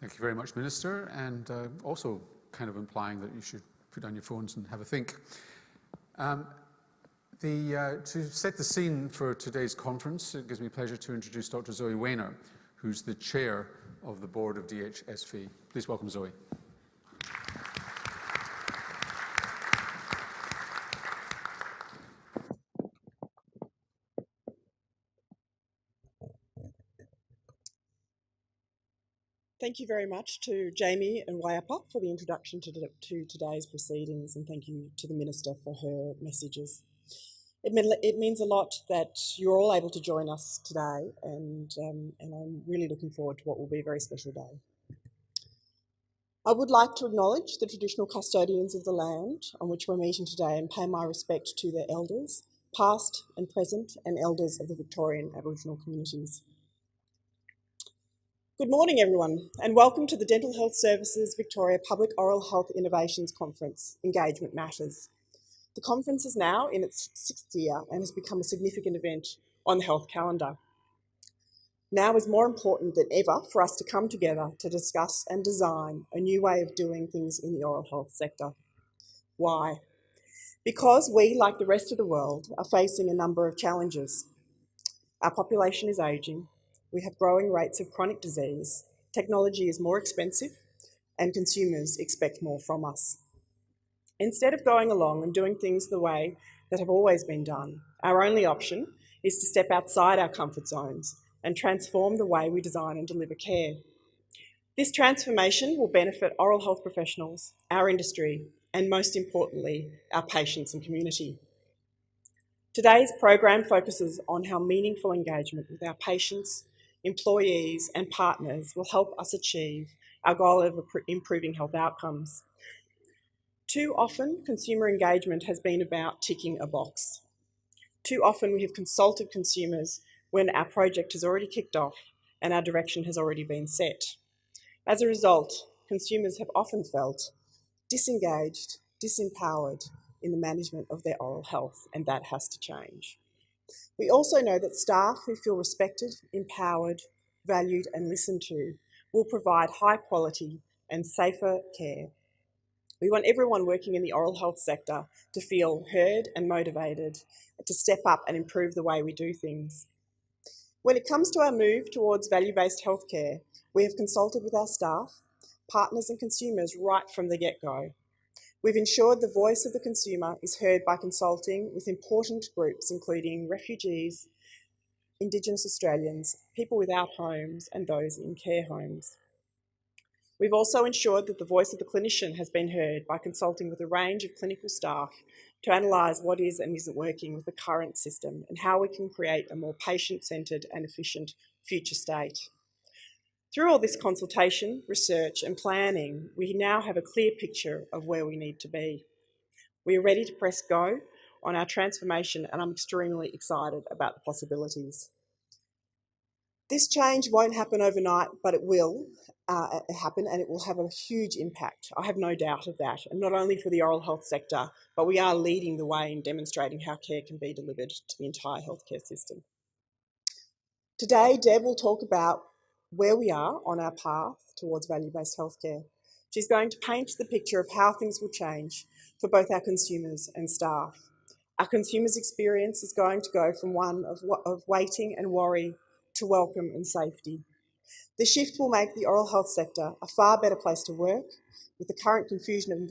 Thank you very much, Minister, and also kind of implying that you should put down your phones and have a think. To set the scene for today's conference, it gives me pleasure to introduce Dr Zoe Wainer, who's the chair of the board of DHSV. Please welcome Zoe. Thank you very much to Jamie and Waiapa for the introduction to today's proceedings, and thank you to the Minister for her messages. It means a lot that you're all able to join us today, and I'm really looking forward to what will be a very special day. I would like to acknowledge the traditional custodians of the land on which we're meeting today and pay my respect to their elders, past and present, and elders of the Victorian Aboriginal communities. Good morning, everyone, and welcome to the Dental Health Services Victoria Public Oral Health Innovations Conference, Engagement Matters. The conference is now in its 6th year and has become a significant event on the health calendar. Now is more important than ever for us to come together to discuss and design a new way of doing things in the oral health sector. Why? Because we, like the rest of the world, are facing a number of challenges. Our population is ageing. We have growing rates of chronic disease, technology is more expensive, and consumers expect more from us. Instead of going along and doing things the way that have always been done, our only option is to step outside our comfort zones and transform the way we design and deliver care. This transformation will benefit oral health professionals, our industry, and most importantly, our patients and community. Today's program focuses on how meaningful engagement with our patients, employees and partners will help us achieve our goal of improving health outcomes. Too often, consumer engagement has been about ticking a box. Too often we have consulted consumers when our project has already kicked off and our direction has already been set. As a result, consumers have often felt disengaged, disempowered in the management of their oral health, and that has to change. We also know that staff who feel respected, empowered, valued and listened to will provide high quality and safer care. We want everyone working in the oral health sector to feel heard and motivated to step up and improve the way we do things. When it comes to our move towards value-based healthcare, we have consulted with our staff, partners and consumers right from the get-go. We've ensured the voice of the consumer is heard by consulting with important groups including refugees, Indigenous Australians, people without homes and those in care homes. We've also ensured that the voice of the clinician has been heard by consulting with a range of clinical staff to analyse what is and isn't working with the current system and how we can create a more patient-centred and efficient future state. Through all this consultation, research and planning, we now have a clear picture of where we need to be. We are ready to press go on our transformation and I'm extremely excited about the possibilities. This change won't happen overnight, but it will happen and it will have a huge impact. I have no doubt of that, and not only for the oral health sector, but we are leading the way in demonstrating how care can be delivered to the entire healthcare system. Today, Deb will talk about where we are on our path towards value-based healthcare. She's going to paint the picture of how things will change for both our consumers and staff. Our consumers' experience is going to go from one of waiting and worry to welcome and safety. The shift will make the oral health sector a far better place to work, with the current confusion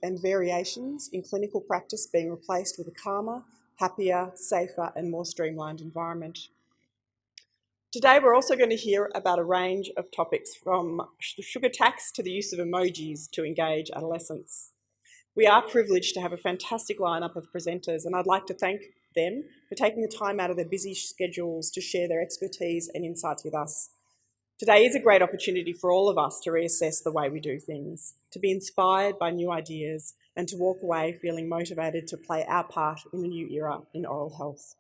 and variations in clinical practice being replaced with a calmer, happier, safer and more streamlined environment. Today we're also going to hear about a range of topics from sugar tax to the use of emojis to engage adolescents. We are privileged to have a fantastic lineup of presenters and I'd like to thank them for taking the time out of their busy schedules to share their expertise and insights with us. Today is a great opportunity for all of us to reassess the way we do things, to be inspired by new ideas and to walk away feeling motivated to play our part in the new era in oral health.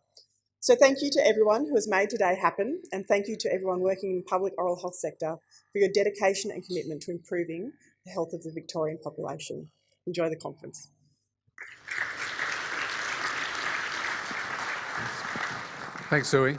So thank you to everyone who has made today happen, and thank you to everyone working in the public oral health sector for your dedication and commitment to improving the health of the Victorian population. Enjoy the conference. Thanks, Zoe.